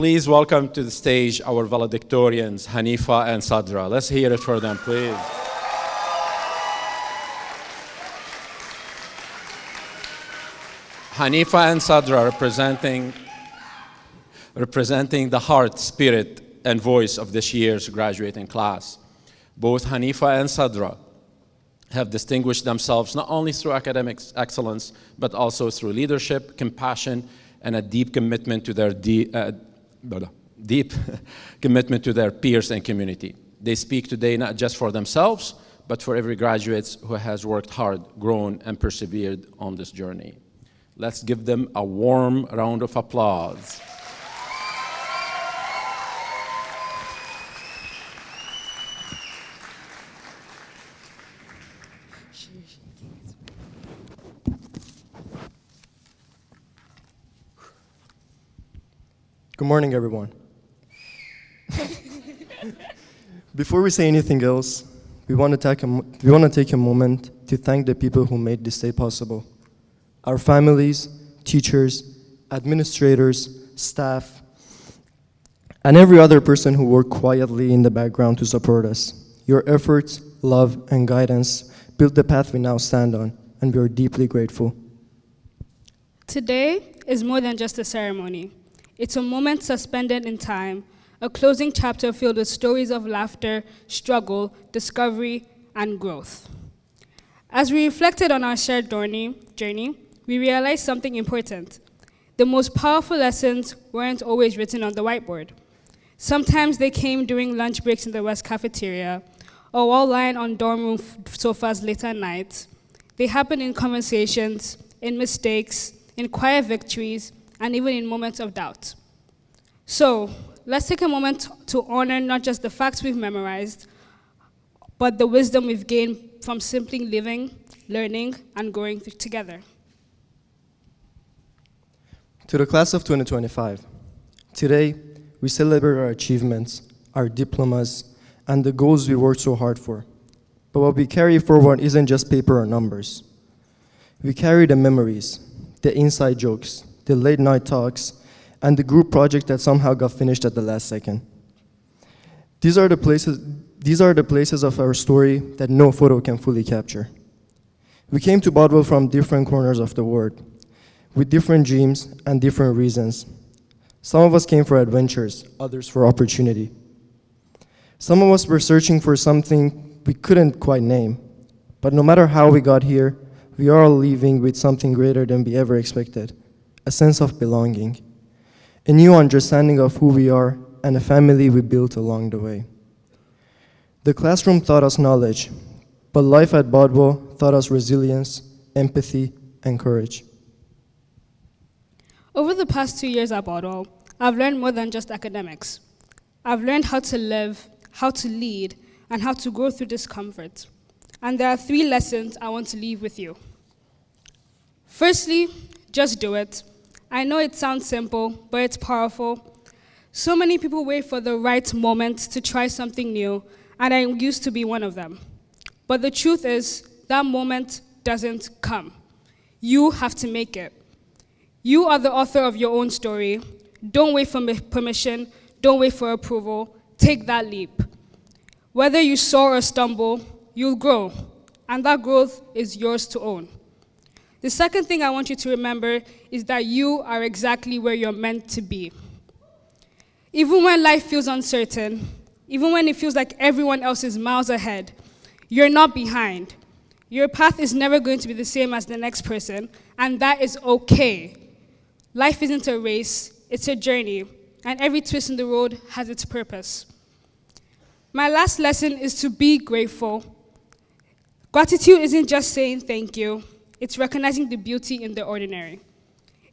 Please welcome to the stage our valedictorians, Hanifa and Sadra. Let's hear it for them, please. Hanifa and Sadra representing the heart, spirit, and voice of this year's graduating class. Both Hanifa and Sadra have distinguished themselves not only through academic excellence, but also through leadership, compassion, and a deep commitment to their commitment to their peers and community. They speak today not just for themselves, but for every graduate who has worked hard, grown, and persevered on this journey. Let's give them a warm round of applause. Good morning, everyone. Before we say anything else, we want to take a moment to thank the people who made this day possible. Our families, teachers, administrators, staff, and every other person who worked quietly in the background to support us. Your efforts, love, and guidance built the path we now stand on, and we are deeply grateful. Today is more than just a ceremony. It's a moment suspended in time, a closing chapter filled with stories of laughter, struggle, discovery, and growth. As we reflected on our shared journey, we realized something important. The most powerful lessons weren't always written on the whiteboard. Sometimes they came during lunch breaks in the West Cafeteria, or while lying on dorm room sofas late at night. They happened in conversations, in mistakes, in quiet victories, and even in moments of doubt. So, let's take a moment to honor not just the facts we've memorized, but the wisdom we've gained from simply living, learning, and growing together. To the class of 2025, today we celebrate our achievements, our diplomas, and the goals we worked so hard for. But what we carry forward isn't just paper or numbers. We carry the memories, the inside jokes, the late night talks, and the group project that somehow got finished at the last second. These are the places of our story that no photo can fully capture. We came to Bodwell from different corners of the world, with different dreams and different reasons. Some of us came for adventures, others for opportunity. Some of us were searching for something we couldn't quite name, but no matter how we got here, we are all leaving with something greater than we ever expected, a sense of belonging, a new understanding of who we are, and a family we built along the way. The classroom taught us knowledge, but life at Bodwell taught us resilience, empathy, and courage. Over the past 2 years at Bodwell, I've learned more than just academics. I've learned how to live, how to lead, and how to grow through discomfort. And there are 3 lessons I want to leave with you. Firstly, just do it. I know it sounds simple, but it's powerful. So many people wait for the right moment to try something new, and I used to be one of them. But the truth is, that moment doesn't come. You have to make it. You are the author of your own story. Don't wait for permission. Don't wait for approval. Take that leap. Whether you soar or stumble, you'll grow, and that growth is yours to own. The second thing I want you to remember is that you are exactly where you're meant to be. Even when life feels uncertain, even when it feels like everyone else is miles ahead, you're not behind. Your path is never going to be the same as the next person, and that is okay. Life isn't a race, it's a journey, and every twist in the road has its purpose. My last lesson is to be grateful. Gratitude isn't just saying thank you, it's recognizing the beauty in the ordinary.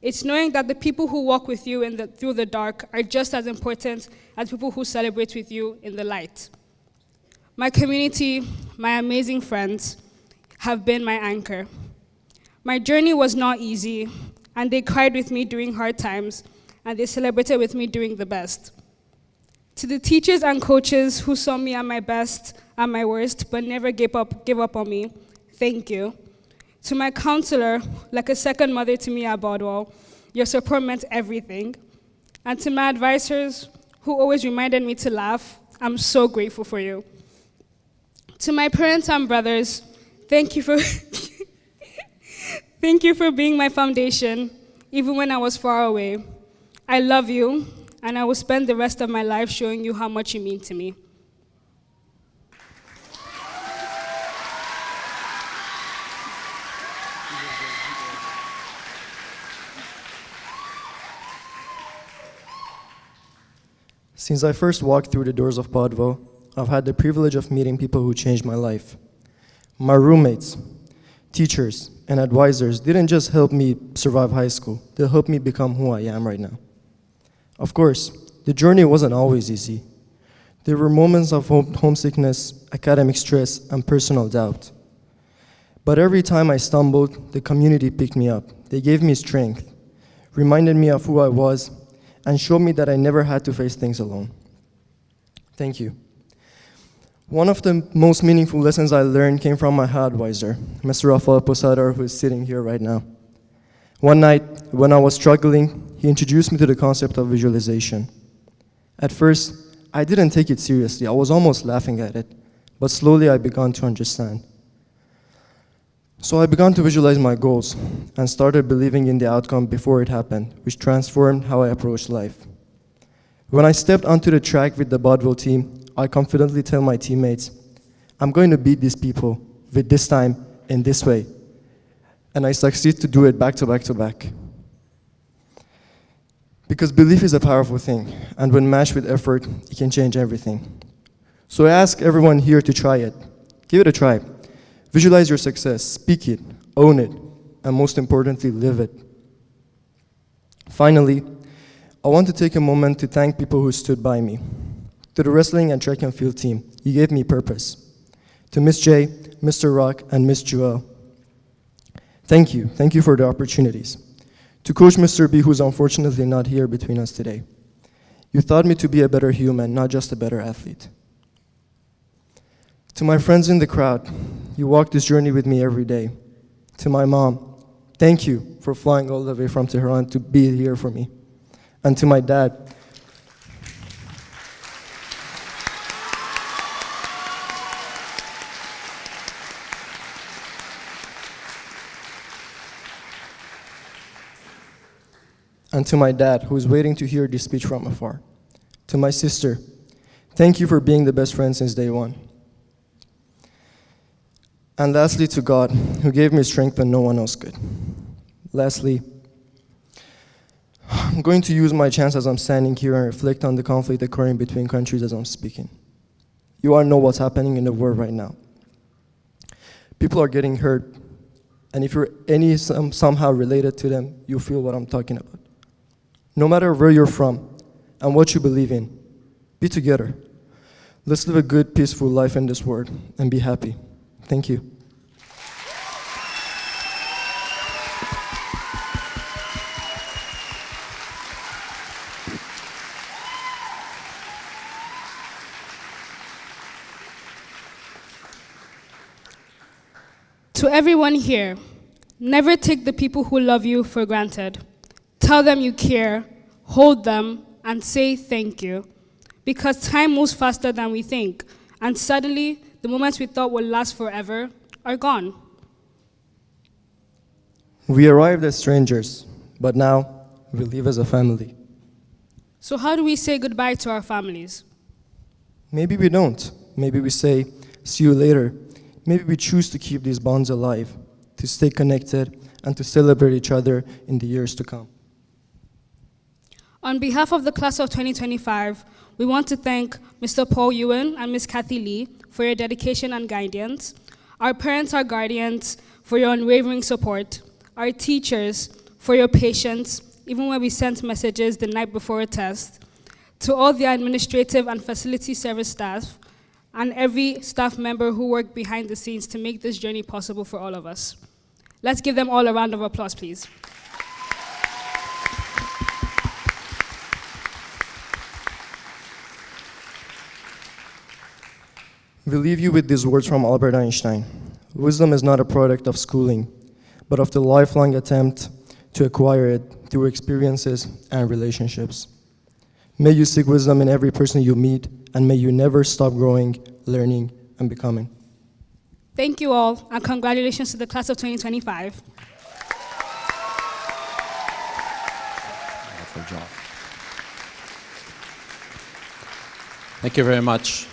It's knowing that the people who walk with you through the dark are just as important as people who celebrate with you in the light. My community, my amazing friends, have been my anchor. My journey was not easy, and they cried with me during hard times, and they celebrated with me during the best. To the teachers and coaches who saw me at my best and my worst, but never gave up on me, thank you. To my counselor, like a second mother to me at Bodwell, your support meant everything. And to my advisors, who always reminded me to laugh, I'm so grateful for you. To my parents and brothers, thank you for thank you for being my foundation, even when I was far away. I love you, and I will spend the rest of my life showing you how much you mean to me. Since I first walked through the doors of Bodwell, I've had the privilege of meeting people who changed my life. My roommates, teachers, and advisors didn't just help me survive high school, they helped me become who I am right now. Of course, the journey wasn't always easy. There were moments of homesickness, academic stress, and personal doubt. But every time I stumbled, the community picked me up. They gave me strength, reminded me of who I was, and showed me that I never had to face things alone. Thank you. One of the most meaningful lessons I learned came from my advisor, Mr. Rafael Posada, who is sitting here right now. One night, when I was struggling, he introduced me to the concept of visualization. At first, I didn't take it seriously. I was almost laughing at it, but slowly I began to understand. So I began to visualize my goals and started believing in the outcome before it happened, which transformed how I approached life. When I stepped onto the track with the Bodwell team, I confidently tell my teammates, I'm going to beat these people with this time in this way. And I succeed to do it back to back to back. Because belief is a powerful thing, and when matched with effort, it can change everything. So I ask everyone here to try it. Give it a try. Visualize your success, speak it, own it, and most importantly, live it. Finally, I want to take a moment to thank people who stood by me. To the wrestling and track and field team, you gave me purpose. To Miss J, Mr. Rock, and Miss Joelle, thank you. Thank you for the opportunities. To Coach Mr. B, who's unfortunately not here between us today. You taught me to be a better human, not just a better athlete. To my friends in the crowd, you walk this journey with me every day. To my mom, thank you for flying all the way from Tehran to be here for me. And to my dad, who is waiting to hear this speech from afar. To my sister, thank you for being the best friend since day one. And lastly, to God, who gave me strength when no one else could. Lastly, I'm going to use my chance as I'm standing here and reflect on the conflict occurring between countries as I'm speaking. You all know what's happening in the world right now. People are getting hurt, and if you're somehow related to them, you feel what I'm talking about. No matter where you're from and what you believe in, be together. Let's live a good, peaceful life in this world and be happy. Thank you. To everyone here, never take the people who love you for granted. Tell them you care, hold them, and say thank you. Because time moves faster than we think, and suddenly, the moments we thought would last forever are gone. We arrived as strangers, but now we live as a family. So how do we say goodbye to our families? Maybe we don't. Maybe we say, see you later. Maybe we choose to keep these bonds alive, to stay connected, and to celebrate each other in the years to come. On behalf of the class of 2025, we want to thank Mr. Paul Ewan and Ms. Kathy Lee for your dedication and guidance, our parents, our guardians, for your unwavering support, our teachers, for your patience, even when we sent messages the night before a test, to all the administrative and facility service staff, and every staff member who worked behind the scenes to make this journey possible for all of us. Let's give them all a round of applause, please. We leave you with these words from Albert Einstein. Wisdom is not a product of schooling, but of the lifelong attempt to acquire it through experiences and relationships. May you seek wisdom in every person you meet, and may you never stop growing, learning, and becoming. Thank you all, and congratulations to the class of 2025. Wonderful job. Thank you very much.